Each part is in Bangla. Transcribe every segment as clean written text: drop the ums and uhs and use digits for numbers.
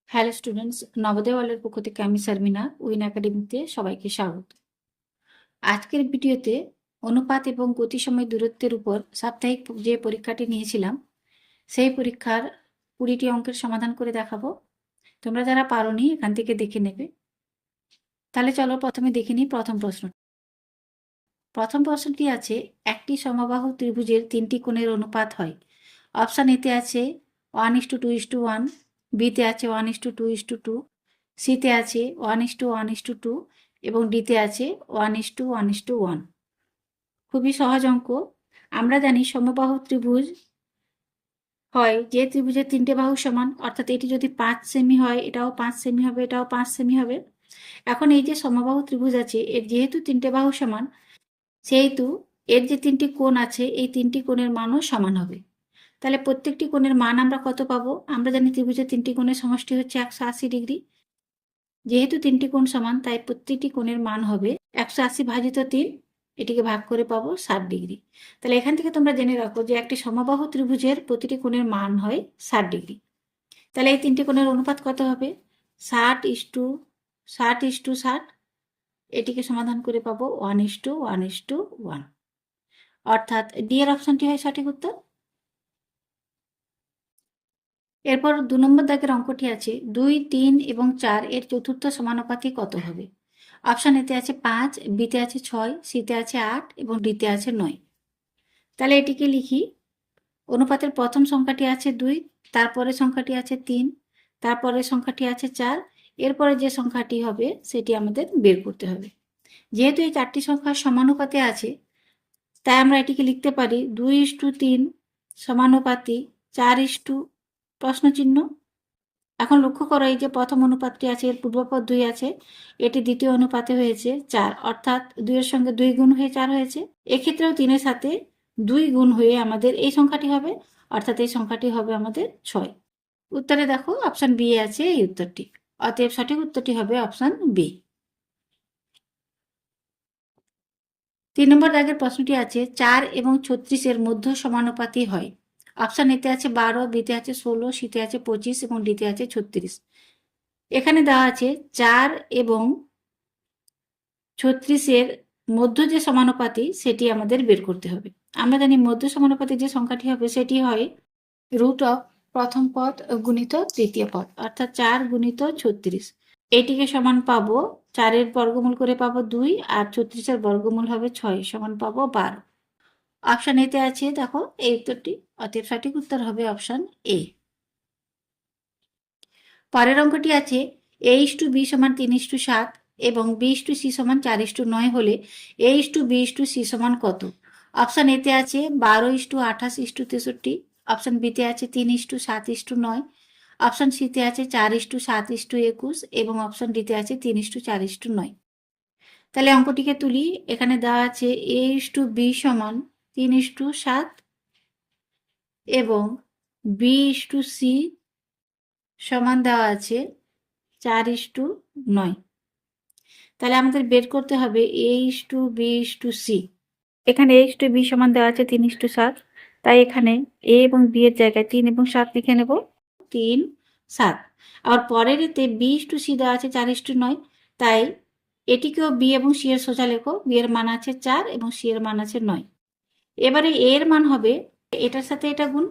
হ্যালো স্টুডেন্টস, নবোদয় ওয়ার্ল্ডের পক্ষ থেকে আমি শারমিনা উইন একাডেমিতে সবাইকে স্বাগত। আজকের ভিডিওতে অনুপাত এবং গতিসময় দূরত্বের উপর সাপ্তাহিক যে পরীক্ষাটি নিয়েছিলাম সেই পরীক্ষার 20টি অঙ্কের সমাধান করে দেখাবো। তোমরা যারা পারোনি এখান থেকে দেখে নেবে। তাহলে চলো প্রথমে দেখে নিই প্রথম প্রশ্ন। প্রথম প্রশ্নটি আছে, একটি সমবাহু ত্রিভুজের 3টি কোণের অনুপাত হয়। অপশান এতে আছে 1:2:1, বিতে আছে 1:2:2, সিতে আছে 1:1:2 এবং ডিতে আছে 1:1:1। খুবই সহজ অঙ্ক। আমরা জানি সমবাহু ত্রিভুজ হয় যে ত্রিভুজের 3টে বাহু সমান, অর্থাৎ এটি যদি 5 সেমি হয় এটাও 5 সেমি হবে, এটাও 5 সেমি হবে। এখন এই যে সমবাহু ত্রিভুজ আছে এর যেহেতু 3টে বাহু সমান, সেহেতু এর যে 3টি কোণ আছে এই 3টি কোণের মানও সমান হবে। তাহলে প্রত্যেকটি কোণের মান আমরা কত পাবো? আমরা জানি ত্রিভুজের 3টি কোণের সমষ্টি হচ্ছে 180 ডিগ্রি। যেহেতু 3টি কোণ সমান তাই প্রত্যেকটি কোণের মান হবে 180 ভাজিত 3, এটিকে ভাগ করে পাবো 60 ডিগ্রি। তাহলে এখান থেকে তোমরা জেনে রাখো যে একটি সমবাহু ত্রিভুজের প্রতিটি কোণের মান হয় 60 ডিগ্রি। তাহলে এই 3টি কোণের অনুপাত কত হবে? 60:60:60। এটিকে সমাধান করে পাবো 1:1:1, অর্থাৎ ডি এর অপশনটি হয় সঠিক উত্তর। এরপর 2 নম্বর দাগের অঙ্কটি আছে 2, 3 এবং 4 এর চতুর্থ সমানুপাতি কত হবে? অপশন এতে আছে 5, বিতে আছে 6, সিতে আছে 8 এবং ডিতে আছে 9। তাহলে এটিকে লিখি। অনুপাতের প্রথম সংখ্যাটি আছে 2, তারপরে সংখ্যাটি আছে 3, তারপরে সংখ্যাটি আছে 4, এরপরে যে সংখ্যাটি হবে সেটি আমাদের বের করতে হবে। যেহেতু এই 4টি সংখ্যা সমানুপাতে আছে তাই আমরা এটিকে লিখতে পারি 2:3 সমানুপাতি 4 প্রশ্নচিহ্ন। এখন লক্ষ্য করো এই যে প্রথম অনুপাতটি আছে এর পূর্বপদ 2 আছে, এটি দ্বিতীয় অনুপাতে হয়েছে 4, অর্থাৎ 2 এর সঙ্গে 2 গুণ হয়ে 4 হয়েছে। এক্ষেত্রেও 3 এর সাথে 2 গুণ হয়ে আমাদের এই সংখ্যাটি হবে, অর্থাৎ এই সংখ্যাটি হবে আমাদের 6। উত্তরে দেখো অপশন বি এ আছে এই উত্তরটি, অতএব সঠিক উত্তরটি হবে অপশন বি। 3 নম্বর দাগের প্রশ্নটি আছে 4 এবং 36 এর মধ্য সমানুপাতি হয়। অপশন এতে আছে 12, বিতে আছে 16, সিতে আছে 25 এবং ডিতে আছে 36। এখানে দেওয়া আছে 4 এবং 36-এর মধ্য যে সমানুপাতি সেটি আমাদের বের করতে হবে। আমরা জানি মধ্য সমানুপাতি যে সংখ্যাটি হবে সেটি হয় রুট অফ প্রথম পদ গুণিত তৃতীয় পদ, অর্থাৎ 4 গুণিত 36। এটিকে সমান পাবো 4-এর বর্গমূল করে পাবো 2 আর 36-এর বর্গমূল হবে 6, সমান পাবো 12। অপশন এতে আছে দেখো এই উত্তরটি, অতএব সঠিক উত্তর হবে অপশন এ। পরের অঙ্কটি আছে a:b সমান 3:7 এবং b:c সমান 4:9 হলে a:b:c সমান কত? অপশন এতে আছে 12:28:63, অপশন বিতে আছে 3:7:9, অপশন সিতে আছে 4:7:21 এবং অপশন ডিতে আছে 3:4:9। তাহলে অঙ্কটিকে তুলি। এখানে দেওয়া আছে a:b সমান 3:7 এবং b:c সমান দেওয়া আছে 4:9। তাহলে আমাদের বের করতে হবে a:b:c। এখানে a:b সমান দেওয়া আছে 3:7, তাই এখানে a এবং b এর জায়গায় 3 এবং 7 লিখে নেব। 3, 7। আর পরের এতে b:c দেওয়া আছে 4:9, তাই এটিকেও b এবং c এর সোজা লেখো। b এর মান আছে 4 এবং c এর মান আছে 9। এবারে a এর মান হবে এটার সাথে এটা গুণ,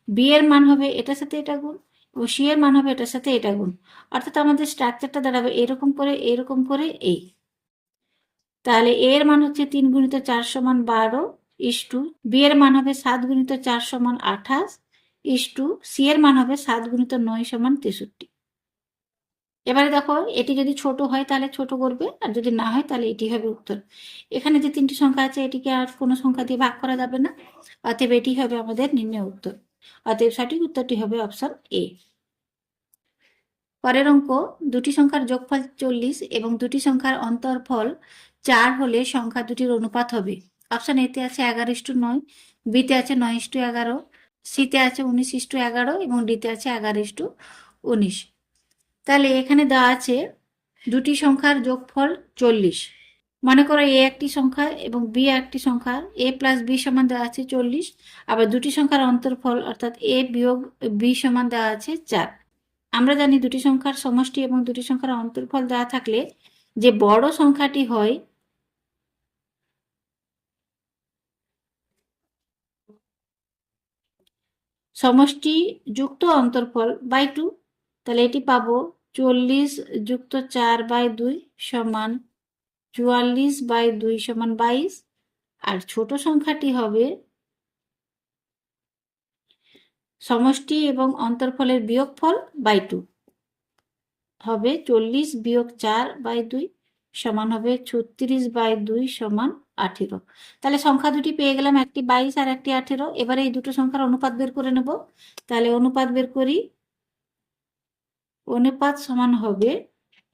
b এর মান হবে এটার সাথে এটা গুণ ও c এর মান হবে এটার সাথে এটা গুণ, অর্থাৎ আমাদের স্ট্রাকচারটা দাঁড়াবে এরকম করে এই। তাহলে a এর মান হচ্ছে 3 গুণিত 4 সমান 12 ইস্টু b এর মান হবে 7 গুণিত 4 সমান 28 ইস্টু c এর মান হবে 7 গুণিত 9 সমান 63। এবারে দেখো এটি যদি ছোট হয় তাহলে ছোট করবে, আর যদি না হয় তাহলে এটি হবে উত্তর। এখানে যে 3টি সংখ্যা আছে এটিকে আর কোনো সংখ্যা দিয়ে ভাগ করা যাবে না, অতএব এটি হবে আমাদের নির্ণয় উত্তর। অতএব সঠিক উত্তরটি হবে অপশন এ। পরের অঙ্ক, দুটি সংখ্যার যোগফল 40 এবং দুটি সংখ্যার অন্তরফল 4 হলে সংখ্যা দুটির অনুপাত হবে। অপশন এতে আছে 11:9, বিতে আছে 9:11, সিতে আছে 19:11 এবং ডিতে আছে 11:19। তাহলে এখানে দেওয়া আছে দুটি সংখ্যার যোগফল 40। মনে করো এ একটি সংখ্যা এবং বি একটি সংখ্যা, a প্লাস বি সমান দেওয়া আছে 40, আবার দুটি সংখ্যার অন্তরফল অর্থাৎ a বিয়োগ বি সমান দেওয়া আছে 4। আমরা জানি দুটি সংখ্যার সমষ্টি এবং দুটি সংখ্যার অন্তর্ফল দেওয়া থাকলে যে বড় সংখ্যাটি হয় সমষ্টি যুক্ত অন্তর্ফল বাই 2, তাহলে এটি পাবো 40 যুক্ত 4/2 সমান 44/2 সমান 22। আর ছোট সংখ্যাটি হবে সমষ্টি এবং অন্তর্ফলের বিয়োগফল বাই 2, হবে 40 বিয়োগ 4/2 সমান হবে 36/2 সমান 18। তাহলে সংখ্যা দুটি পেয়ে গেলাম, একটি 22 আর একটি 18। এবারে এই দুটো সংখ্যার অনুপাত বের করে নেব। তাহলে অনুপাত বের করি। অনুপাত সমান হবে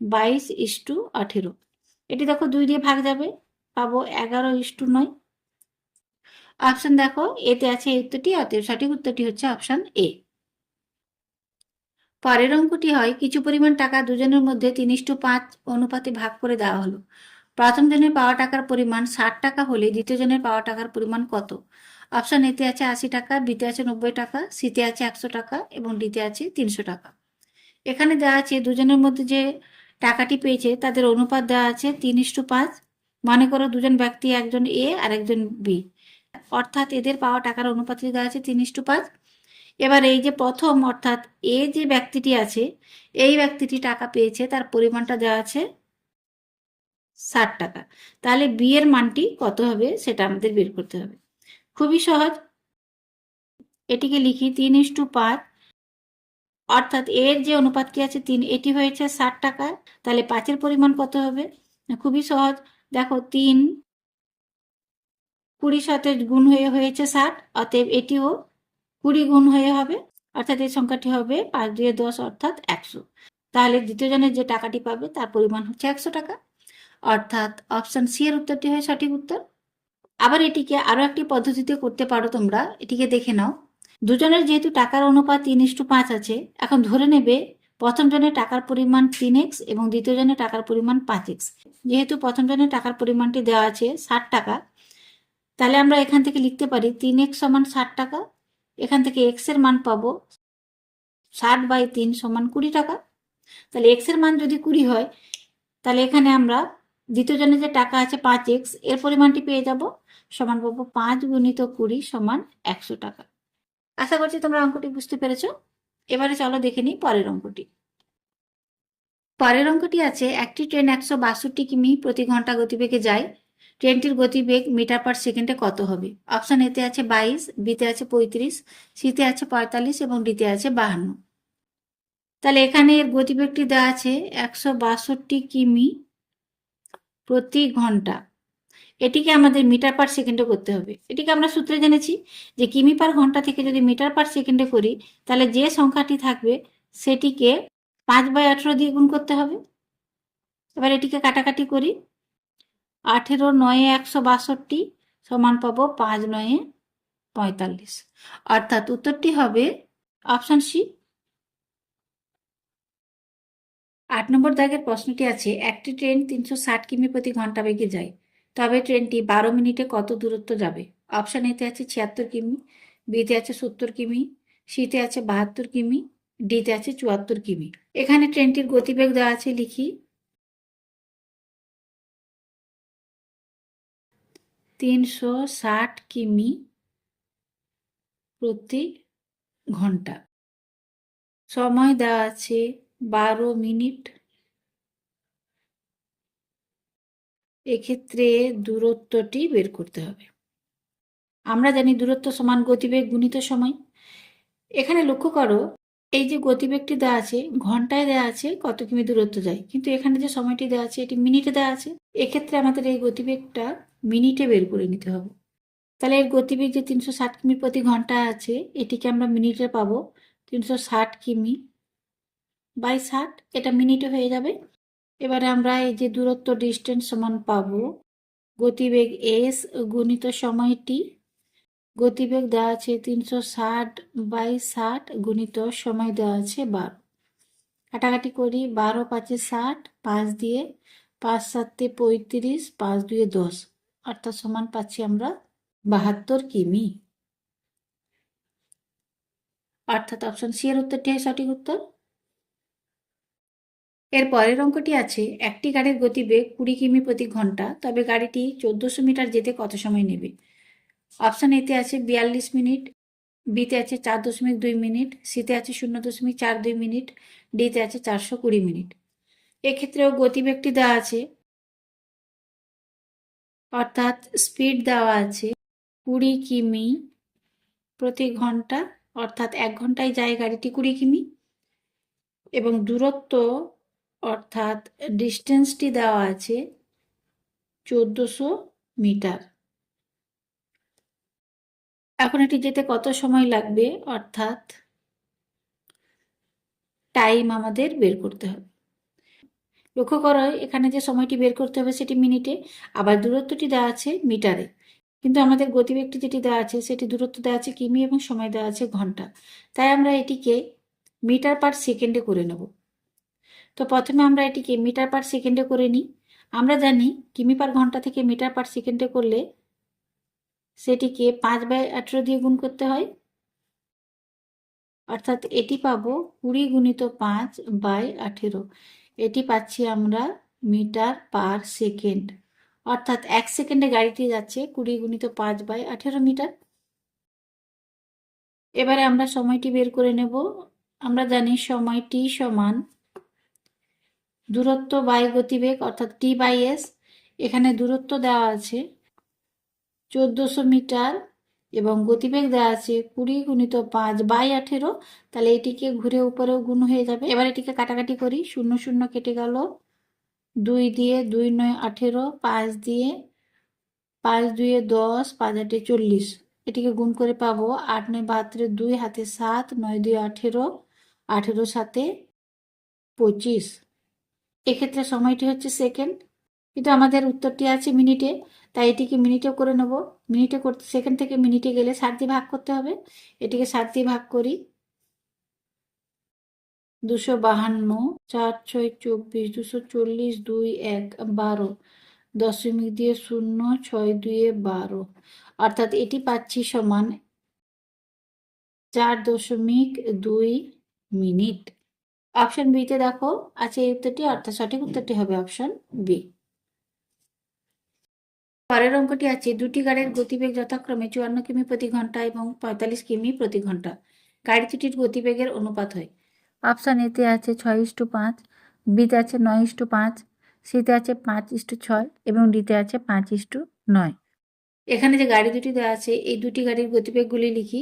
22:18। এটি দেখো 2 দিয়ে ভাগ যাবে, পাবো 11:9। অপশন দেখো এতে আছে এই উত্তরটি, অতএব সঠিক উত্তরটি হচ্ছে অপশন এ। পরের অঙ্কটি হয় কিছু পরিমাণ টাকা দুজনের মধ্যে 3:5 অনুপাতে ভাগ করে দেওয়া হলো। প্রথম জনের পাওয়া টাকার পরিমাণ 60 টাকা হলে দ্বিতীয় জনের পাওয়া টাকার পরিমাণ কত? অপশন এতে আছে 80 টাকা, বিতে আছে 90 টাকা, সিতে আছে 100 টাকা এবং ডিতে আছে 300 টাকা। এখানে দেওয়া আছে দুজনের মধ্যে যে টাকাটি পেয়েছে তাদের অনুপাত দেওয়া আছে 3:5। মনে করো দুজন ব্যক্তি, একজন এ আর একজন বি, অর্থাৎ এদের পাওয়া টাকার অনুপাতটি দেওয়া আছে 3:5। এবার এই যে প্রথম অর্থাৎ এ যে ব্যক্তিটি আছে, এই ব্যক্তিটি টাকা পেয়েছে, তার পরিমাণটা দেওয়া আছে 60 টাকা। তাহলে বি এর মানটি কত হবে সেটা আমাদের বের করতে হবে। খুবই সহজ, এটিকে লিখি 3:5, অর্থাৎ এর যে অনুপাতটি আছে 3, এটি হয়েছে 60 টাকা। তাহলে 5-এর পরিমাণ কত হবে? খুবই সহজ, দেখো 3 20 সাথে গুণ হয়ে হয়েছে 60, অতএব এটিও 20 গুণ হয়ে হবে, অর্থাৎ এই সংখ্যাটি হবে 5 2 10 অর্থাৎ 100। তাহলে দ্বিতীয় জনের যে টাকাটি পাবে তার পরিমাণ হচ্ছে 100 টাকা, অর্থাৎ অপশন সি এর উত্তরটি হয় সঠিক উত্তর। আবার এটিকে আরো একটি পদ্ধতিতে করতে পারো তোমরা, এটিকে দেখে নাও। দুজনের যেহেতু টাকার অনুপাত 3:5 আছে, এখন ধরে নেবে প্রথম জনের টাকার পরিমাণ 3x এবং দ্বিতীয় জনের টাকার পরিমাণ 5x। যেহেতু প্রথম জনের টাকার পরিমাণটি দেওয়া আছে 60 টাকা, তাহলে আমরা এখান থেকে লিখতে পারি 3x সমান 60 টাকা। এখান থেকে x এর মান পাবো 60/3 সমান 20 টাকা। তাহলে x এর মান যদি 20 হয়, তাহলে এখানে আমরা দ্বিতীয় জনের যে টাকা আছে 5x, এর পরিমাণটি পেয়ে যাব, সমান পাবো 5 গুণিত 20 সমান 100 টাকা। আশা করছি তোমরা অঙ্কটি বুঝতে পেরেছো। এবারে চলো দেখে নিই পরের অঙ্কটি। পরের অঙ্কটি আছে একটি ট্রেন 162 কিমি প্রতি ঘন্টা গতিবেগে যায়। ট্রেনটির গতিবেগ মিটার পার সেকেন্ডে কত হবে? অপশন এতে আছে 22, বিতে আছে 35, সিতে আছে 45 এবং ডিতে আছে 52। তাহলে এখানে এর গতিবেগটি দেওয়া আছে 162 কিমি প্রতি ঘন্টা। এটিকে আমাদের মিটার পার সেকেন্ডে করতে হবে। এটিকে আমরা সূত্রে জেনেছি যে কিমি পার ঘন্টা থেকে যদি মিটার পার সেকেন্ডে করি, তাহলে যে সংখ্যাটি থাকবে সেটিকে 5/18 দিয়ে গুণ করতে হবে। এবার এটিকে কাটাকাটি করি, 18 9 162 সমান পাবো 5 9 45, অর্থাৎ উত্তরটি হবে অপশন সি। 8 নম্বর দাগের প্রশ্নটি আছে একটি ট্রেন 360 কিমি প্রতি ঘন্টা বেগে যায়, তবে ট্রেনটি 12 মিনিটে কত দূরত্ব যাবে? অপশন এতে আছে 76 কিমি, বিতে আছে 70 কিমি, সিতে আছে 72 কিমি, ডিতে আছে 74 কিমি। এখানে ট্রেনটির গতিবেগ দেওয়া আছে, লিখি 360 কিমি প্রতি ঘন্টা। সময় দেওয়া আছে 12 মিনিট। এক্ষেত্রে দূরত্বটি বের করতে হবে। আমরা জানি দূরত্ব সমান গতিবেগ গুণিত সময়। এখানে লক্ষ্য করো, এই যে গতিবেগটি দেওয়া আছে ঘন্টায় দেওয়া আছে কত কিমি দূরত্ব যায়, কিন্তু এখানে যে সময়টি দেওয়া আছে এটি মিনিটে দেওয়া আছে। এক্ষেত্রে আমাদের এই গতিবেগটা মিনিটে বের করে নিতে হবে। তাহলে এর গতিবেগ যে 360 কিমি প্রতি ঘন্টা আছে, এটিকে আমরা মিনিটে পাবো 360 কিমি বাই 60, এটা মিনিটে হয়ে যাবে। এবারে আমরা এই যে দূরত্ব ডিস্টেন্স সমান পাবো গতিবেগ এস গুণিত সময়টি। গতিবেগ দেওয়া আছে 360/60 গুণিত সময় দেওয়া আছে 12। কাটাকাটি করি, 12 5 60, 5 দিয়ে 5 7 35, 5 2 10, অর্থাৎ সমান পাচ্ছি আমরা 72 কিমি। অর্থাৎ অপশন সি এর উত্তরটি হয় সঠিক উত্তর। এর পরের অঙ্কটি আছে, একটি গাড়ির গতিবেগ 20 কিমি প্রতি ঘন্টা, তবে গাড়িটি 1400 মিটার যেতে কত সময় নেবে? অপশান এতে আছে 42 মিনিট, বিতে আছে 4.2 মিনিট, সিতে আছে 0.42 মিনিট, ডিতে আছে 420 মিনিট। এক্ষেত্রেও গতিবেগটি দেওয়া আছে, অর্থাৎ স্পিড দেওয়া আছে 20 কিমি প্রতি ঘন্টা, অর্থাৎ 1 ঘন্টায় যায় গাড়িটি 20 কিমি, এবং দূরত্ব অর্থাৎ ডিস্টেন্সটি দেওয়া আছে 1400 মিটার। এখন এটি যেতে কত সময় লাগবে, অর্থাৎ টাইম আমাদের বের করতে হবে। লক্ষ্য করো এখানে যে সময়টি বের করতে হবে সেটি মিনিটে, আবার দূরত্বটি দেওয়া আছে মিটারে, কিন্তু আমাদের গতিবেগটি যেটি দেওয়া আছে সেটি দূরত্ব দেওয়া আছে কিমি এবং সময় দেওয়া আছে ঘন্টা। তাই আমরা এটিকে মিটার পার সেকেন্ডে করে নেব। তো প্রথমে আমরা এটিকে মিটার পার সেকেন্ডে করে নিই। আমরা জানি কিমি পার ঘন্টা থেকে মিটার পার সেকেন্ডে করলে সেটিকে 5/18 দিয়ে গুণ করতে হয়, অর্থাৎ এটি পাবো 20 গুণিত 5/18। এটি পাচ্ছি আমরা মিটার পার সেকেন্ড, অর্থাৎ 1 সেকেন্ডে গাড়িটি যাচ্ছে 20 গুণিত 5/18 মিটার। এবারে আমরা সময়টি বের করে নেব। আমরা জানি সময়টি সমান দূরত্ব বাই গতিবেগ, অর্থাৎ T/S। এখানে দূরত্ব দেওয়া আছে 1400 মিটার এবং গতিবেগ দেওয়া আছে 20 গুণিত 5/18, তাহলে এটিকে ঘুরে উপরেও গুণ হয়ে যাবে। এবার এটিকে কাটাকাটি করি, 0 0 কেটে গেল, 2 দিয়ে 2 9 18, 5 দিয়ে 5 2 10, 5 8 40। এটিকে গুণ করে পাবো 8 9 72, 2 হাতে 7, 9 2 18, 18 7 25। এক্ষেত্রে সময়টি হচ্ছে সেকেন্ড, কিন্তু আমাদের উত্তরটি আছে মিনিটে, তাই এটিকে মিনিটে করে নেব। মিনিটে করতে সেকেন্ড থেকে মিনিটে গেলে 7 দিয়ে ভাগ করতে হবে। এটিকে 7 দিয়ে ভাগ করি, 252, 4 6 24, 240, 2 1 12, দশমিক দিয়ে 0, 6 2 12, অর্থাৎ এটি পাচ্ছি সমান 4.2 মিনিট। অপশন বিতে দেখো আছে এই উত্তরটি, অর্থাৎ সঠিক উত্তরটি হবে অপশন বি। পরের অঙ্কটি আছে, দুটি গাড়ির গতিবেগ যথাক্রমে 54 কিমি প্রতি ঘন্টা এবং 45 কিমি প্রতি ঘন্টা। গাড়ি দুটির গতিবেগের অনুপাত হয়। অপশান এতে আছে 6:5, বিতে আছে 9:5, সিতে আছে 5:6 এবং ডিতে আছে 5:9। এখানে যে গাড়ি দুটি দেওয়া আছে এই দুটি গাড়ির গতিবেগগুলি লিখি।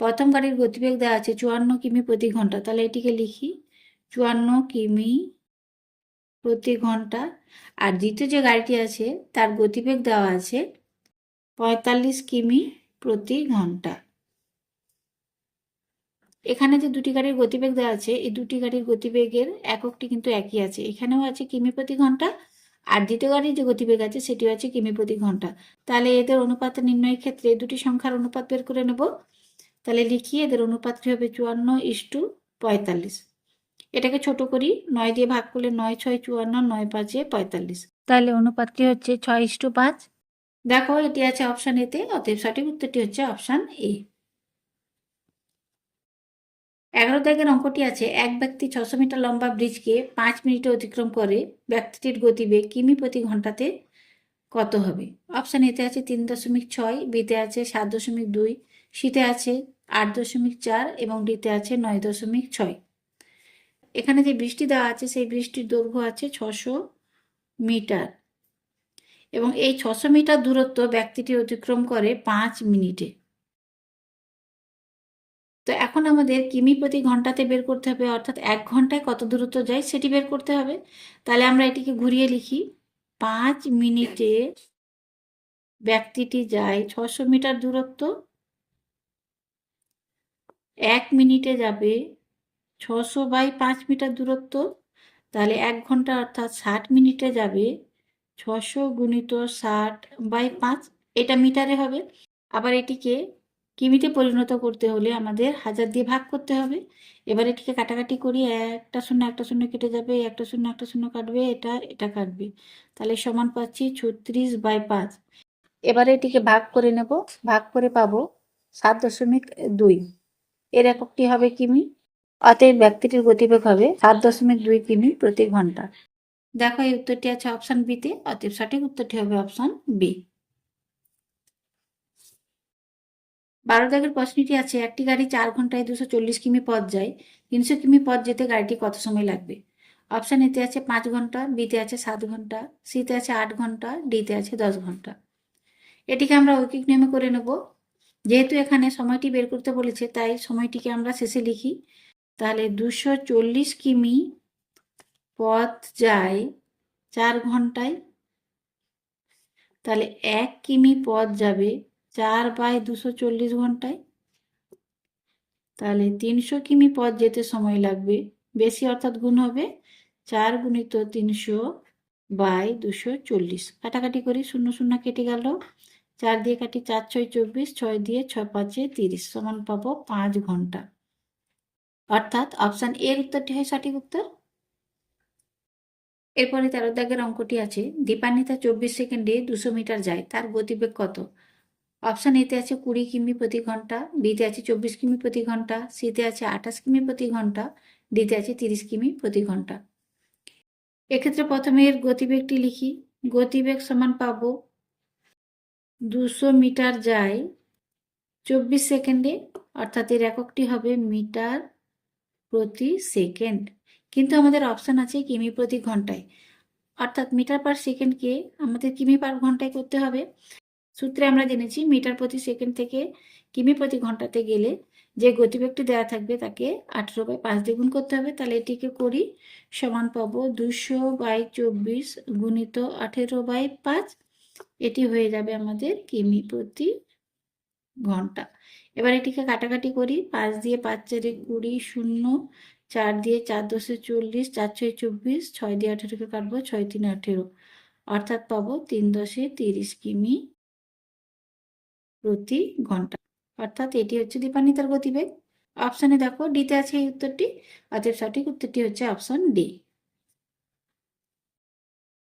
প্রথম গাড়ির গতিবেগ দেওয়া আছে 54 কিমি প্রতি ঘন্টা, তাহলে এটিকে লিখি 54 কিমি প্রতি ঘন্টা। আর দ্বিতীয় যে গাড়িটি আছে তার গতিবেগ দেওয়া আছে 45 কিমি প্রতি ঘন্টা। এখানে যে দুটি গাড়ির গতিবেগ দেওয়া আছে এই দুটি গাড়ির গতিবেগের এককটি কিন্তু একই আছে, এখানেও আছে কিমি প্রতি ঘন্টা, আর দ্বিতীয় গাড়ির যে গতিবেগ আছে সেটিও আছে কিমি প্রতি ঘন্টা। তাহলে এদের অনুপাত নির্ণয়ের ক্ষেত্রে দুটি সংখ্যার অনুপাত বের করে নেব। তাহলে লিখি এদের অনুপাতটি হবে 54:45। এটাকে ছোট করি, 9 দিয়ে ভাগ করলে 9 6 54, 9 5 45, তাহলে অনুপাতটি হচ্ছে 6:5। দেখো এটি আছে অপশন এতে, অতএব সঠিক উত্তরটি হচ্ছে অপশন এ। 11 দাগের অঙ্কটি আছে, এক ব্যক্তি 600 মিটার লম্বা ব্রিজকে 5 মিনিটে অতিক্রম করে, ব্যক্তিটির গতিবেগ কিমি প্রতি ঘন্টাতে কত হবে? অপশান এতে আছে 3.6, বিতে আছে 7.2, সিতে আছে 8.4 এবং ডিতে আছে 9.6। এখানে যে ব্রিজটি দেওয়া আছে সেই ব্রিজটির দৈর্ঘ্য আছে 600 মিটার এবং এই 600 মিটার দূরত্ব ব্যক্তিটি অতিক্রম করে 5 মিনিটে। তো এখন আমাদের কিমি প্রতি ঘন্টাতে বের করতে হবে, অর্থাৎ 1 ঘন্টায় কত দূরত্ব যায় সেটি বের করতে হবে। তাহলে আমরা এটিকে ঘুরিয়ে লিখি, 5 মিনিটে ব্যক্তিটি যায় 600 মিটার দূরত্ব, 1 মিনিটে যাবে 600/5 মিটার দূরত্ব, তাহলে 1 ঘন্টা অর্থাৎ 60 মিনিটে যাবে 600 গুণিত 60/5, এটা মিটারে হবে। আবার এটিকে কিমিতে পরিণত করতে হলে আমাদের 1000 দিয়ে ভাগ করতে হবে। এবার এটিকে কাটাকাটি করি, একটা শূন্য কেটে যাবে, একটা শূন্য কাটবে, এটা কাটবে, তাহলে সমান পাচ্ছি 36/5। এবারে এটিকে ভাগ করে নেব, ভাগ করে পাবো 7.2। এর এককটি হবে কিমি। অতএব ব্যক্তিটির গতিবেগ হবে 7.2 কিমি প্রতি ঘন্টা। দেখো এই উত্তরটি আছে অপশন বিতে, অতএব সঠিক উত্তরটি হবে অপশন বি। 12 দাগের প্রশ্নটি আছে, একটি গাড়ি 4 ঘন্টায় 240 কিমি পথ যায়, 300 কিমি পথ যেতে গাড়িটি কত সময় লাগবে? অপশন এতে আছে 5 ঘন্টা, বিতে আছে 7 ঘন্টা, সিতে আছে 8 ঘন্টা, ডিতে আছে 10 ঘন্টা। এটিকে আমরা ঐকিক নিয়মে করে নেব। যেহেতু এখানে সময়টি বের করতে বলেছে তাই সময়টিকে আমরা শেষে লিখি। তাহলে 240 কিমি পথ যায় 4 ঘন্টায়, তাহলে 1 কিমি পথ যাবে 4/240 ঘন্টায়। তাহলে 300 কিমি পথ যেতে সময় লাগবে বেশি, অর্থাৎ গুণ হবে 4 গুণিত 300/240। কাটাকাটি করি, 0 0 কেটে গেল, 4 দিয়ে কাটি 4 6 24, 6 দিয়ে 6 5 30 সমান পাবো 5 ঘন্টা। অর্থাৎ অপশন এর উত্তরটি হয় সঠিক উত্তর। এরপরে 13 দাগের অঙ্কটি আছে, দীপান্বিতা 24 সেকেন্ডে 200 মিটার যায়, তার গতিবেগ কত? অপশন এতে আছে 20 কিমি প্রতি ঘন্টা, বিতে আছে 24 কিমি প্রতি ঘন্টা, সিতে আছে 28 কিমি প্রতি ঘন্টা, ডিতে আছে 30 কিমি প্রতি ঘন্টা। এক্ষেত্রে প্রথমে এর গতিবেগটি লিখি। গতিবেগ সমান পাবো 200 মিটার যায় 24 সেকেন্ডে, অর্থাৎ এর এককটি হবে মিটার প্রতি সেকেন্ড। কিন্তু আমাদের অপশন আছে কিমি প্রতি ঘন্টায়, অর্থাৎ মিটার পার সেকেন্ডকে আমাদের কিমি পার ঘন্টায় করতে হবে। সূত্রে আমরা জেনেছি মিটার প্রতি সেকেন্ড থেকে কিমি প্রতি ঘন্টাতে গেলে যে গতিবেগটি দেওয়া থাকবে তাকে 18/5 দিয়ে গুণ করতে হবে। তাহলে এটিকে করি, সমান পাবো 200/24 গুণিত 18/5, এটি হয়ে যাবে আমাদের কিমি প্রতি ঘন্টা। এবার এটিকে কাটাকাটি করি, 5 দিয়ে 5 4 20, 0 4 দিয়ে 4 10 40, 4 6 24, 6 দিয়ে 18কে কাটবো, 6 3 18, অর্থাৎ পাবো 3 10 30 কিমি প্রতি ঘন্টা। অর্থাৎ এটি হচ্ছে দীপান্বিতার গতিবেগ। অপশনে দেখো ডিতে আছে এই উত্তরটি, অতএব সঠিক উত্তরটি হচ্ছে অপশন ডি।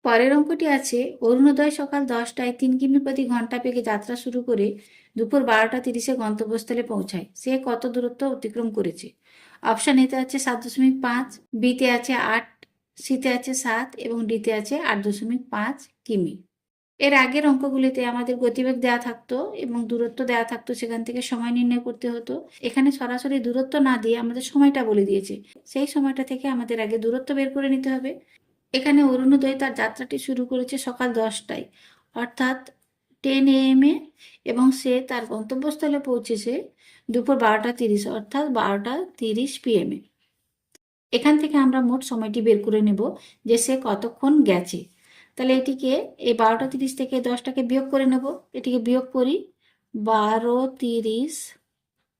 পরের অঙ্কটি আছে, অরুণোদয় সকাল 10টায় 3 কিমি প্রতি ঘন্টা বেগে যাত্রা শুরু করে দুপুর 12টা 30-এ গন্তব্যস্থলে পৌঁছায়, সে কত দূরত্ব অতিক্রম করেছে? অপশন এতে আছে 7.5, বিতে আছে 8, সিতে আছে 7 এবং ডিতে আছে 8.5 কিমি। এর আগের অঙ্কগুলিতে আমাদের গতিবেগ দেওয়া থাকতো এবং দূরত্ব দেওয়া থাকতো, সেখান থেকে সময় নির্ণয় করতে হতো। এখানে সরাসরি দূরত্ব না দিয়ে আমাদের সময়টা বলে দিয়েছে, সেই সময়টা থেকে আমাদের আগে দূরত্ব বের করে নিতে হবে। এখানে অরুণোদয় তার যাত্রাটি শুরু করেছে সকাল 10টায়, অর্থাৎ 10 AM এবং সে তার গন্তব্যস্থলে পৌঁছেছে দুপুর 12টা 30, অর্থাৎ 12টা 30 PM। এখান থেকে আমরা মোট সময়টি বের করে নেব যে সে কতক্ষণ গেছে। তাহলে এটিকে এই 12টা 30 থেকে 10টাকে বিয়োগ করে নেব। এটিকে বিয়োগ করি, 12 30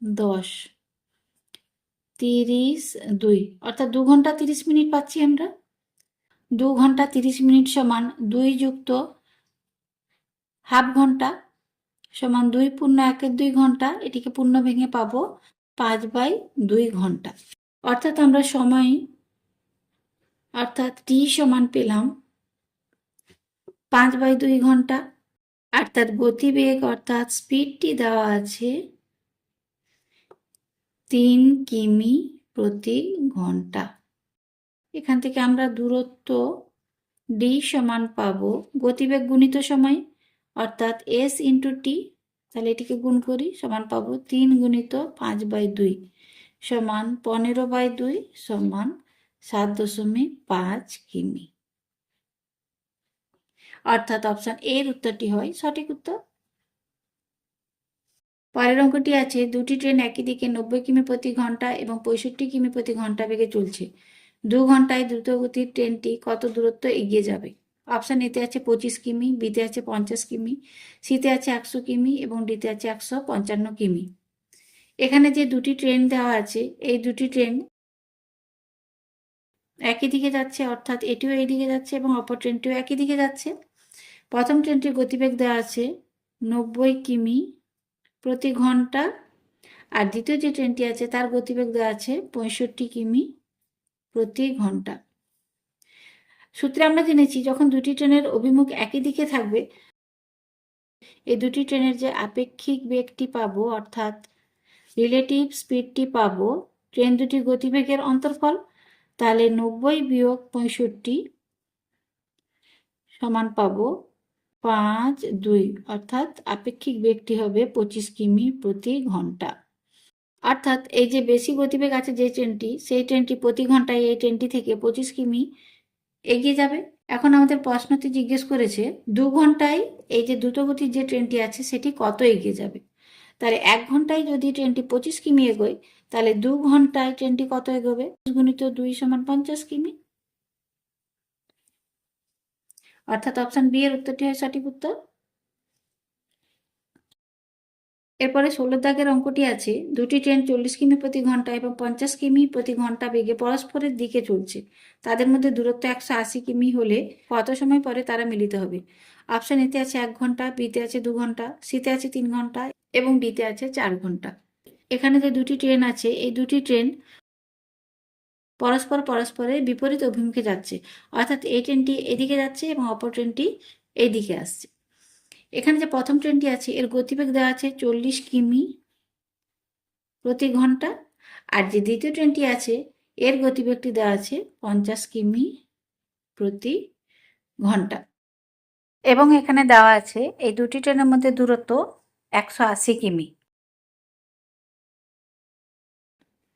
10 30 2, অর্থাৎ 2 ঘন্টা 30 মিনিট পাচ্ছি আমরা। 2 ঘন্টা 30 মিনিট সমান 2 যুক্ত হাফ ঘন্টা সমান 2 পূর্ণ 1/2 ঘন্টা। এটিকে পূর্ণ ভেঙে পাবো 5/2 ঘন্টা। অর্থাৎ আমরা সময় অর্থাৎ টি সমান পেলাম 5/2 ঘন্টা। আর তার গতিবেগ অর্থাৎ স্পিডটি দেওয়া আছে 3 কিমি প্রতি ঘন্টা। এখান থেকে আমরা দূরত্ব ডি সমান পাবো গতিবেগ গুণিত সময়, অর্থাৎ এস ইন্টু টি। তাহলে এটিকে গুণ করি, সমান পাবো 3 গুণিত 5/2 সমান 15/2 সমান 7.5 কিমি। অর্থাৎ অপশন এর উত্তরটি হয় সঠিক উত্তর। পরের অঙ্কটি আছে, দুটি ট্রেন একই দিকে 90 কিমি প্রতি ঘন্টা এবং 65 কিমি প্রতি ঘন্টা বেগে চলছে, 2 ঘন্টায় দ্রুতগতির ট্রেনটি কত দূরত্ব এগিয়ে যাবে? অপশন এতে আছে 25 কিমি, বিতে আছে 50 কিমি, সিতে আছে 100 কিমি এবং ডিতে আছে 155 কিমি। এখানে যে দুটি ট্রেন দেওয়া আছে, এই দুটি ট্রেন একই দিকে যাচ্ছে, অর্থাৎ এটিও এই দিকে যাচ্ছে এবং অপর ট্রেনটিও একই দিকে যাচ্ছে। প্রথম ট্রেনটির গতিবেগ দেওয়া আছে 90 কিমি প্রতি ঘন্টা, আর দ্বিতীয় যে ট্রেনটি আছে তার গতিবেগ দেওয়া আছে 65 কিমি প্রতি ঘন্টা। সূত্রে আমরা জেনেছি যখন দুটি ট্রেনের অভিমুখ একই দিকে থাকবে, এই দুটি ট্রেনের যে আপেক্ষিক বেগটি পাবো অর্থাৎ রিলেটিভ স্পিডটি পাবো ট্রেন দুটির গতিবেগের অন্তরফল, তাহলে 90 - 65 সমান পাবো 5-2, অর্থাৎ আপেক্ষিক বেগটি হবে 25 কিমি/ঘন্টা। অর্থাৎ এই যে বেশি গতিবেগ আছে যে ট্রেনটি, সেই ট্রেনটি প্রতি ঘন্টায় এই ট্রেনটি থেকে 25 কিমি এগিয়ে যাবে। এখন আমাদের প্রশ্নটি জিজ্ঞেস করেছে 2 ঘন্টায় এই যে দ্রুতগতির যে ট্রেনটি আছে সেটি কত এগিয়ে যাবে। তাহলে 1 ঘন্টায় যদি ট্রেনটি 25 কিমি এগোয়, তাহলে 2 ঘন্টায় ট্রেনটি কত এগোবে? 2 × 2 = 50 কিমি। অর্থাৎ অপশন বি এর উত্তরটি হয় সঠিক উত্তর। এরপরে 16 দাগের অঙ্কটি আছে, দুটি ট্রেন 40 কিমি/ঘন্টা এবং 50 কিমি/ঘন্টা বেগে পরস্পরের দিকে চলছে। তাদের মধ্যে দূরত্ব 180 কিমি হলে কত সময় পরে তারা মিলিত হবে? অপশন এতে আছে 1 ঘন্টা, বিতে আছে 2 ঘন্টা, সিতে আছে 3 ঘন্টা এবং ডিতে আছে 4 ঘন্টা। এখানে যে দুটি ট্রেন আছে, এই দুটি ট্রেন পরস্পরের বিপরীত অভিমুখে যাচ্ছে, অর্থাৎ এই ট্রেনটি এদিকে যাচ্ছে এবং অপর ট্রেনটি এইদিকে আসছে। এখানে যে প্রথম ট্রেনটি আছে এর গতিবেগ দেওয়া আছে 40 কিমি/ঘন্টা, আর যে দ্বিতীয় ট্রেনটি আছে এর গতিবেগটি দেওয়া আছে 50 কিমি/ঘন্টা, এবং এখানে দেওয়া আছে এই দুটি ট্রেনের মধ্যে দূরত্ব 180 কিমি।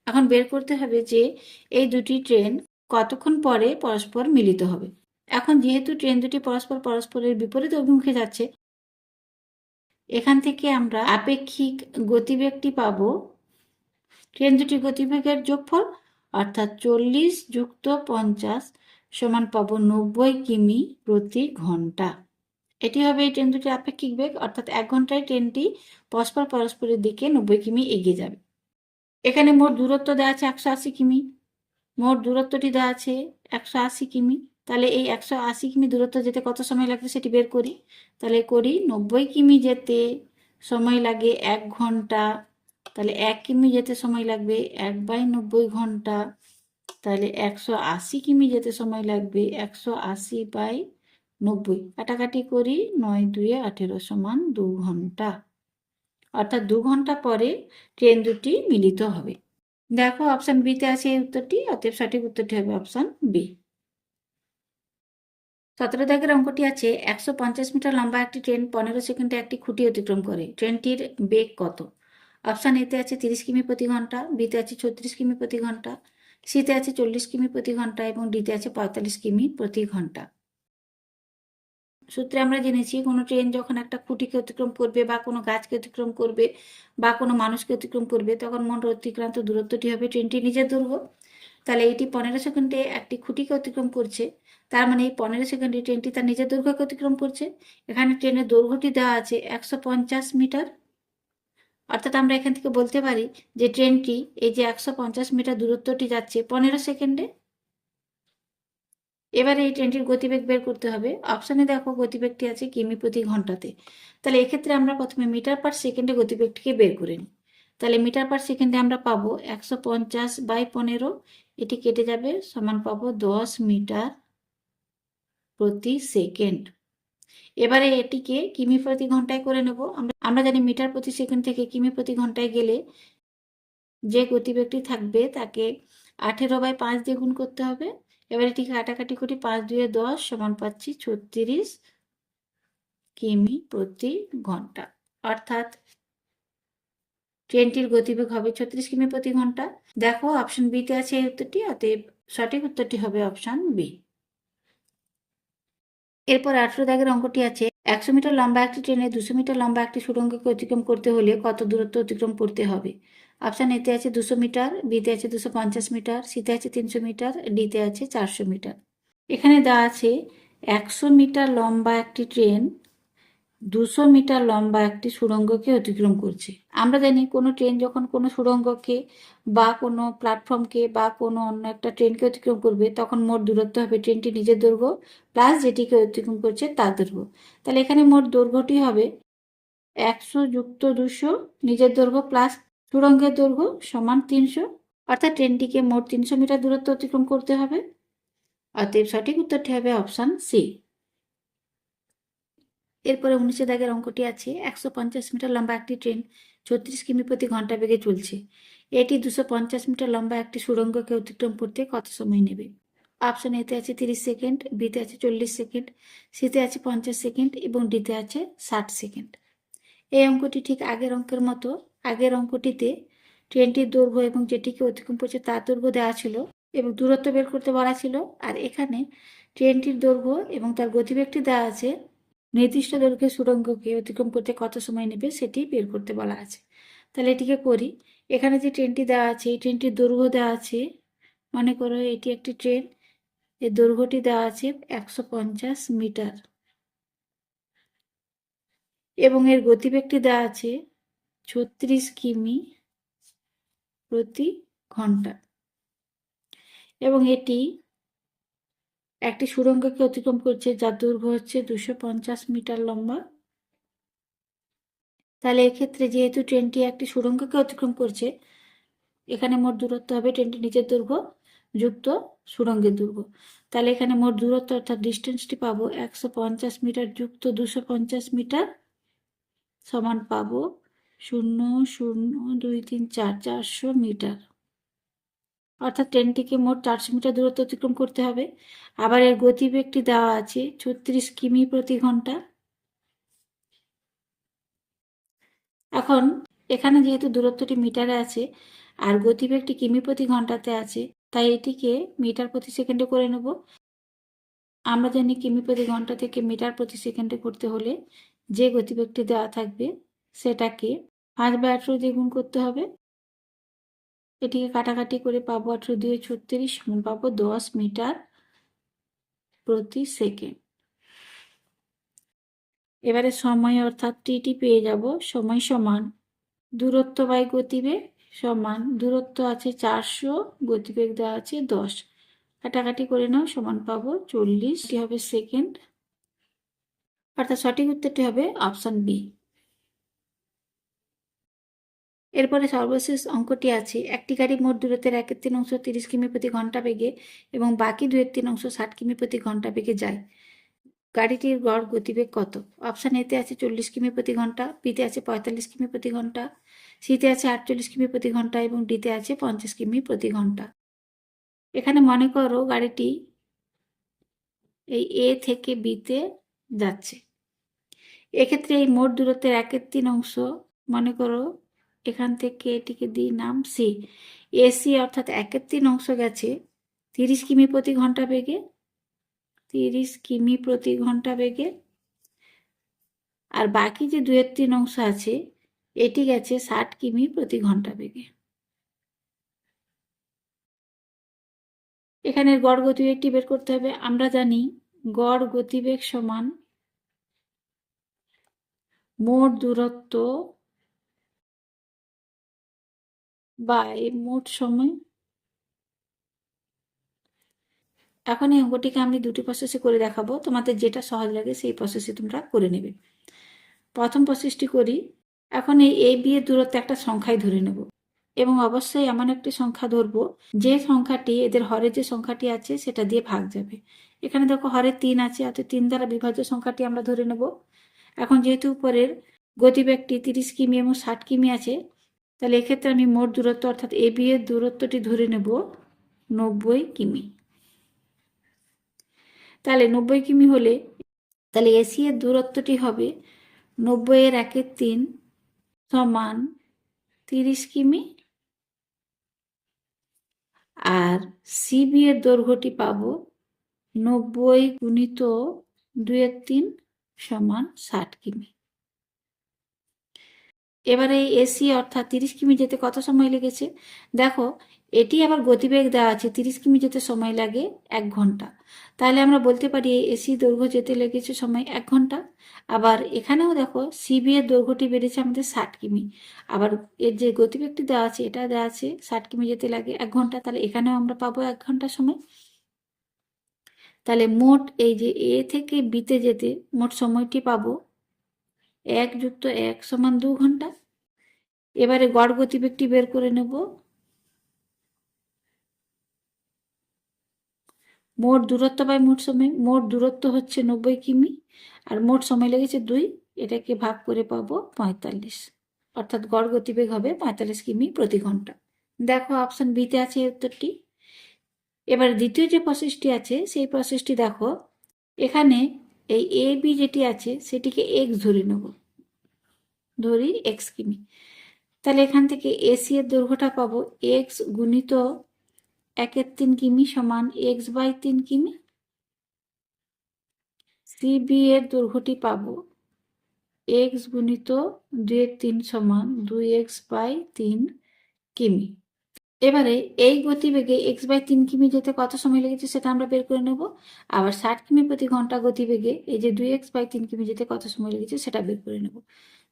এখন বের করতে হবে যে এই দুটি ট্রেন কতক্ষণ পরে পরস্পর মিলিত হবে। এখন যেহেতু ট্রেন দুটি পরস্পরের বিপরীত অভিমুখে যাচ্ছে, এখান থেকে আমরা আপেক্ষিক গতিবেগটি পাব ট্রেন দুটির গতিবেগের যোগফল, অর্থাৎ 40 + 50 সমান পাবো 90 কিমি/ঘন্টা। এটি হবে এই ট্রেন দুটির আপেক্ষিক বেগ, অর্থাৎ 1 ঘন্টায় ট্রেনটি পরস্পরের দিকে 90 কিমি এগিয়ে যাবে। এখানে মোট দূরত্ব দেওয়া আছে 180 কিমি, মোট দূরত্বটি দেওয়া আছে 180 কিমি। তাহলে এই 180 কিমি দূরত্ব যেতে কত সময় লাগবে সেটি বের করি। তাহলে করি 90 কিমি যেতে সময় লাগে 1 ঘন্টা, তাহলে 1 কিমি যেতে সময় লাগবে 1/90 ঘন্টা, তাহলে 180 কিমি যেতে সময় লাগবে 180/90। কাটাকাটি করি, 9×2 = 18 সমান 2 ঘন্টা। অর্থাৎ 2 ঘন্টা পরে ট্রেন দুটি মিলিত হবে। দেখো অপশন বিতে আছে এই উত্তরটি, অতএব সঠিক উত্তরটি হবে অপশন বি। 17 দাগের অঙ্কটি আছে, 150 মিটার লম্বা একটি ট্রেন 15 সেকেন্ডে একটি খুঁটি অতিক্রম করে। ট্রেনটির বেগ কত? অপশন এতে আছে 30 কিমি/ঘন্টা, বিতে আছে 36 কিমি/ঘন্টা, সিতে আছে 40 কিমি/ঘন্টা এবং ডিতে আছে 45 কিমি/ঘন্টা। সূত্রে আমরা জেনেছি কোনো ট্রেন যখন একটা খুঁটিকে অতিক্রম করবে বা কোনো গাছকে অতিক্রম করবে বা কোনো মানুষকে অতিক্রম করবে, তখন মোট অতিক্রান্ত দূরত্বটি হবে ট্রেনটির নিজের দৈর্ঘ্য। তাহলে এটি 15 সেকেন্ডে একটি খুঁটিকে অতিক্রম করছে, তার মানে এই 15 সেকেন্ডে ট্রেনটি তার নিজের দৈর্ঘ্যকে অতিক্রম করছে। এখানে ট্রেনের দৈর্ঘ্যটি দেওয়া আছে 150 মিটার, অর্থাৎ আমরা এখান থেকে বলতে পারি যে ট্রেনটি এই যে 150 মিটার দূরত্বটি যাচ্ছে 15 সেকেন্ডে। এবারে এই ট্রেনটির গতিবেগ বের করতে হবে। অপশানে দেখো গতিবেগটি আছে কিমি/ঘন্টাতে। তাহলে এক্ষেত্রে আমরা প্রথমে মিটার/সেকেন্ডে গতিবেগটিকে বের করে নিই। তাহলে মিটার/সেকেন্ডে আমরা পাবো 150/15, এটি কেটে যাবে, সমান পাবো 10 মিটার/সেকেন্ড। এবারে এটিকে কিমি/ঘন্টায় করে নেব। আমরা জানি মিটার/সেকেন্ড থেকে কিমি/ঘন্টায় গেলে যে গতিবেগটি থাকবে তাকে 18/5 দিয়ে গুণ করতে হবে। এবার এটিকে কাটাকাটি করি, 5×2 = 10 সমান পাচ্ছি 36 কিমি/ঘন্টা। অর্থাৎ ট্রেনটির গতিবেগ হবে 36 কিমি/ঘন্টা। দেখো অপশন বিতে আছে এই উত্তরটি, অতএব সঠিক উত্তরটি হবে অপশন বি। এরপর 18 দাগের অঙ্কটি আছে, 100 মিটার লম্বা একটি ট্রেনে 200 মিটার লম্বা একটি সুড়ঙ্গকে অতিক্রম করতে হলে কত দূরত্ব অতিক্রম করতে হবে? অপশান এতে আছে 200 মিটার, বিতে আছে 250 মিটার, সিতে আছে 300 মিটার, ডিতে আছে 400 মিটার। এখানে দেওয়া আছে 100 মিটার লম্বা একটি ট্রেন 200 মিটার লম্বা একটি সুড়ঙ্গকে অতিক্রম করছে। আমরা জানি কোনো ট্রেন যখন কোনো সুড়ঙ্গকে বা কোনো প্ল্যাটফর্মকে বা কোনো অন্য একটা ট্রেনকে অতিক্রম করবে, তখন মোট দূরত্ব হবে ট্রেনটি নিজের দৈর্ঘ্য প্লাস যেটিকে অতিক্রম করছে তার দৈর্ঘ্য। তাহলে এখানে মোট দৈর্ঘ্যটি হবে 100 + 200, নিজের দৈর্ঘ্য প্লাস সুড়ঙ্গের দৈর্ঘ্য সমান 300, অর্থাৎ ট্রেনটিকে মোট 300 মিটার দূরত্ব অতিক্রম করতে হবে। অতএব সঠিক উত্তরটি হবে অপশান সি। এরপরে 19 দাগের অঙ্কটি আছে, 150 মিটার লম্বা একটি ট্রেন 36 কিমি/ঘন্টা বেগে চলছে। এটি 250 মিটার লম্বা একটি সুড়ঙ্গকে অতিক্রম করতে কত সময় নেবে? অপশন এতে আছে 30 সেকেন্ড, বিতে আছে 40 সেকেন্ড, সিতে আছে 50 সেকেন্ড এবং ডিতে আছে 60 সেকেন্ড। এই অঙ্কটি ঠিক আগের অঙ্কের মতো। আগের অঙ্কটিতে ট্রেনটির দৈর্ঘ্য এবং যেটিকে অতিক্রম করছে তার দৈর্ঘ্য দেওয়া ছিল এবং দূরত্ব বের করতে বলা ছিল। আর এখানে ট্রেনটির দৈর্ঘ্য এবং তার গতিবেগটি দেওয়া আছে, নির্দিষ্ট দৈর্ঘ্যের সুড়ঙ্গকে অতিক্রম করতে কত সময় নেবে সেটি বের করতে বলা আছে। তাহলে এটিকে করি। এখানে যে ট্রেনটি দেওয়া আছে, এই ট্রেনটির দৈর্ঘ্য দেওয়া আছে, মনে করো এটি একটি ট্রেন, এর দৈর্ঘ্যটি দেওয়া আছে 150 মিটার এবং এর গতিবেগটি দেওয়া আছে 36 কিমি প্রতি ঘন্টা এবং এটি একটি সুড়ঙ্গকে অতিক্রম করছে যার দৈর্ঘ্য হচ্ছে 250 মিটার লম্বা। তাহলে এক্ষেত্রে যেহেতু ট্রেনটি একটি সুড়ঙ্গকে অতিক্রম করছে, এখানে মোট দূরত্ব হবে ট্রেনটির নিচের দৈর্ঘ্য যুক্ত সুড়ঙ্গের দৈর্ঘ্য। তাহলে এখানে মোট দূরত্ব অর্থাৎ ডিস্টেন্সটি পাবো 150 মিটার যুক্ত 250 মিটার সমান পাবো 0.02344 400 মিটার। অর্থাৎ ট্রেনটিকে মোট 400 মিটার দূরত্ব অতিক্রম করতে হবে। আবার এর গতিবেগটি দেওয়া আছে 36 কিমি প্রতি ঘন্টা। এখন এখানে যেহেতু দূরত্বটি মিটারে আছে আর গতিবেগটি কিমি প্রতি ঘন্টাতে আছে, তাই এটিকে মিটার প্রতি সেকেন্ডে করে নেব। আমরা জানি কিমি প্রতি ঘন্টা থেকে মিটার প্রতি সেকেন্ডে করতে হলে যে গতিবেগটি দেওয়া থাকবে সেটাকে 5/18 দিয়ে গুণ করতে হবে। এটিকে কাটাকাটি করে পাবো 18 দিয়ে 36 সমান পাবো 10 মিটার প্রতি সেকেন্ড। এবারে সময় অর্থাৎ টিটি পেয়ে যাব। সময় সমান দূরত্ব বাই গতিবেগ সমান দূরত্ব আছে 400, গতিবেগ দেওয়া আছে 10, কাটাকাটি করে নাও সমান পাবো 40 হবে সেকেন্ড। অর্থাৎ সঠিক উত্তরটি হবে অপশন বি। এরপরে সর্বশেষ অঙ্কটি আছে, একটি গাড়ি মোট দূরত্বের 1/3 30 কিমি প্রতি ঘন্টা বেগে এবং বাকি 2/3 60 কিমি প্রতি ঘন্টা বেগে যায়। গাড়িটির গড় গতিবেগ কত? অপশান এতে আছে 40 কিমি প্রতি ঘন্টা, বিতে আছে 45 কিমি প্রতি ঘন্টা, সিতে আছে 48 কিমি প্রতি ঘন্টা এবং ডিতে আছে 50 কিমি প্রতি ঘন্টা। এখানে মনে করো গাড়িটি এই এ থেকে বিতে যাচ্ছে। এক্ষেত্রে এই মোট দূরত্বের 1/3 মনে করো এখান থেকে এটিকে দিই নাম সি। এসি অর্থাৎ 1/3 গেছে 30 কিমি প্রতি ঘন্টা বেগে, 30 কিমি প্রতি ঘন্টা বেগে। আর বাকি যে 2/3 আছে এটি গেছে 60 কিমি প্রতি ঘন্টা বেগে। এখানে গড় গতিবেগটি বের করতে হবে। আমরা জানি গড় গতিবেগ সমান মোট দূরত্ব বাই মোট সময়। এখন এই অঙ্কটিকে আমি দুটি প্রসেসে করে দেখাবো, তোমাদের যেটা সহজ লাগে সেই প্রসেসে তোমরা করে নেবে। প্রথম প্রসেসটি করি। এখন এই এ বি এর দূরত্ব একটা সংখ্যায় ধরে নেব এবং অবশ্যই এমন একটি সংখ্যা ধরবো যে সংখ্যাটি এদের হরের যে সংখ্যাটি আছে সেটা দিয়ে ভাগ যাবে। এখানে দেখো হরে 3 আছে, অর্থাৎ 3 দ্বারা বিভাজ্য সংখ্যাটি আমরা ধরে নেব। এখন যেহেতু উপরের গতিবেগটি 30 কিমি এবং 60 কিমি আছে, তাহলে এক্ষেত্রে আমি মোট দূরত্ব অর্থাৎ এ বি এর দূরত্বটি ধরে নেব 90 কিমি। তাহলে 90 কিমি হলে তাহলে এসি এর দূরত্বটি হবে 90 এর 1/3 সমান 30 কিমি আর সিবি এর দৈর্ঘ্যটি পাবো 90 গুণিত 2/3 সমান 60 কিমি। এবারে এসি অর্থাৎ 30 কিমি যেতে কত সময় লেগেছে দেখো, এটি আবার গতিবেগ দেওয়া আছে 30 কিমি যেতে সময় লাগে 1 ঘন্টা। তাহলে আমরা বলতে পারি এসি দৈর্ঘ্য যেতে লেগেছে সময় 1 ঘন্টা। আবার এখানেও দেখো সিবি এর দৈর্ঘ্যটি বেড়েছে আমাদের 60 কিমি, আবার এর যে গতিবেগটি দেওয়া আছে এটা দেওয়া আছে 60 কিমি যেতে লাগে 1 ঘন্টা, তাহলে এখানেও আমরা পাবো 1 ঘন্টা সময়। তাহলে মোট এই যে এ থেকে বিতে যেতে মোট সময়টি পাবো 1 যুক্ত 1 সমান 2 ঘন্টা। এবারে গড় গতিবেগটি বের করে নেব। মোট দূরত্ব বাই মোট সময়, মোট দূরত্ব হচ্ছে 90 কিমি আর মোট সময় লেগেছে 2, এটাকে ভাগ করে পাবো 45, অর্থাৎ গড় গতিবেগ হবে 45 কিমি প্রতি ঘন্টা। দেখো অপশন বিতে আছে এই উত্তরটি। এবার দ্বিতীয় যে প্রসেসটি আছে সেই প্রসেসটি দেখো, এখানে এই এ বি যেটি আছে সেটিকে এক্স ধরে নেব, ধরি এক্স কিমি। তাহলে এখান থেকে এসি এর দৈর্ঘ্যটা পাবো এক্স গুণিত 1/3 কিমি সমান এক্স বাই 3 কিমি। সিবি এর দৈর্ঘ্যটি পাবো এক্স গুণিত 2/3 সমান 2x বাই 3 কিমি। এবারে এই গতিবেগে এক্স বাই 3 কিমি যেতে কত সময় লেগেছে সেটা আমরা বের করে নেব। আবার 60 কিমি প্রতি ঘন্টা গতিবেগে এই যে 2x বাই 3 কিমি যেতে কত সময় লেগেছে সেটা বের করে নেব।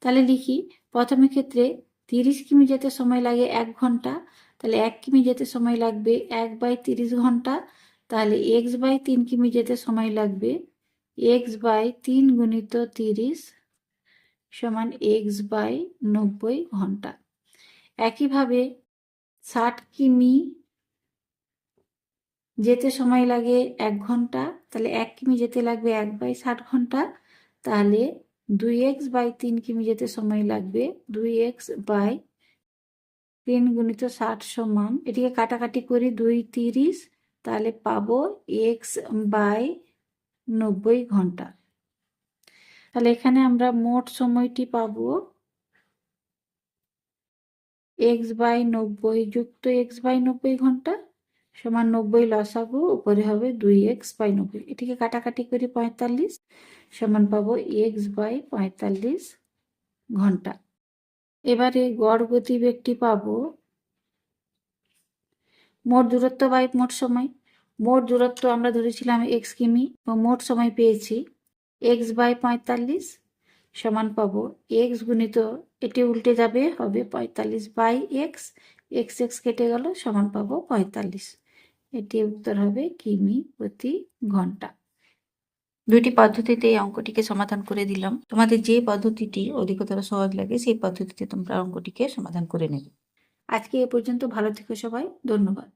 তাহলে লিখি, প্রথমে ক্ষেত্রে 30 কিমি যেতে সময় লাগে 1 ঘন্টা, তাহলে 1 কিমি যেতে সময় লাগবে 1 বাই 30 ঘন্টা। তাহলে এক্স বাই 3 কিমি যেতে সময় লাগবে এক্স বাই 3 গুণিত 30 সমান এক্স বাই 90 ঘন্টা। একইভাবে 60 কিমি যেতে সময় লাগে 1 ঘন্টা, তাহলে 1 কিমি যেতে লাগবে 1 বাই 60 ঘন্টা। তাহলে 2x বাই 3 কিমি যেতে সময় লাগবে 2x বাই 3 গুণিত 60 সমান, এটিকে কাটাকাটি করি 2 30, তাহলে পাবো x বাই 90 ঘন্টা। তাহলে এখানে আমরা মোট সময়টি পাবো x বাই 90 যুক্ত x বাই 90 ঘন্টা সমান 90 লসাগু, উপরে হবে 2x বাই 90। এটিকে কাটাকাটি করি 45 সমান পাবো x বাই 45 ঘন্টা। এবারে গড় গতিবেগটি পাবো মোট দূরত্ব বাই মোট সময়। মোট দূরত্ব আমরা ধরেছিলাম x কিমি এবং মোট সময় পেয়েছি x বাই 45 সমান পাবো x গুণিত, এটি উল্টে যাবে, হবে 45 বাই x, x কেটে গেল সমান পাবো 45। এটি উত্তর হবে কিমি প্রতি ঘন্টা। দুটি পদ্ধতিতে এই অঙ্কটিকে সমাধান করে দিলাম। তোমাদের যে পদ্ধতিটি অধিকতর সহজ লাগে সেই পদ্ধতিতে তোমরা অঙ্কটিকে সমাধান করে নেবে। আজকে এ পর্যন্ত, ভালো থেকো সবাই, ধন্যবাদ।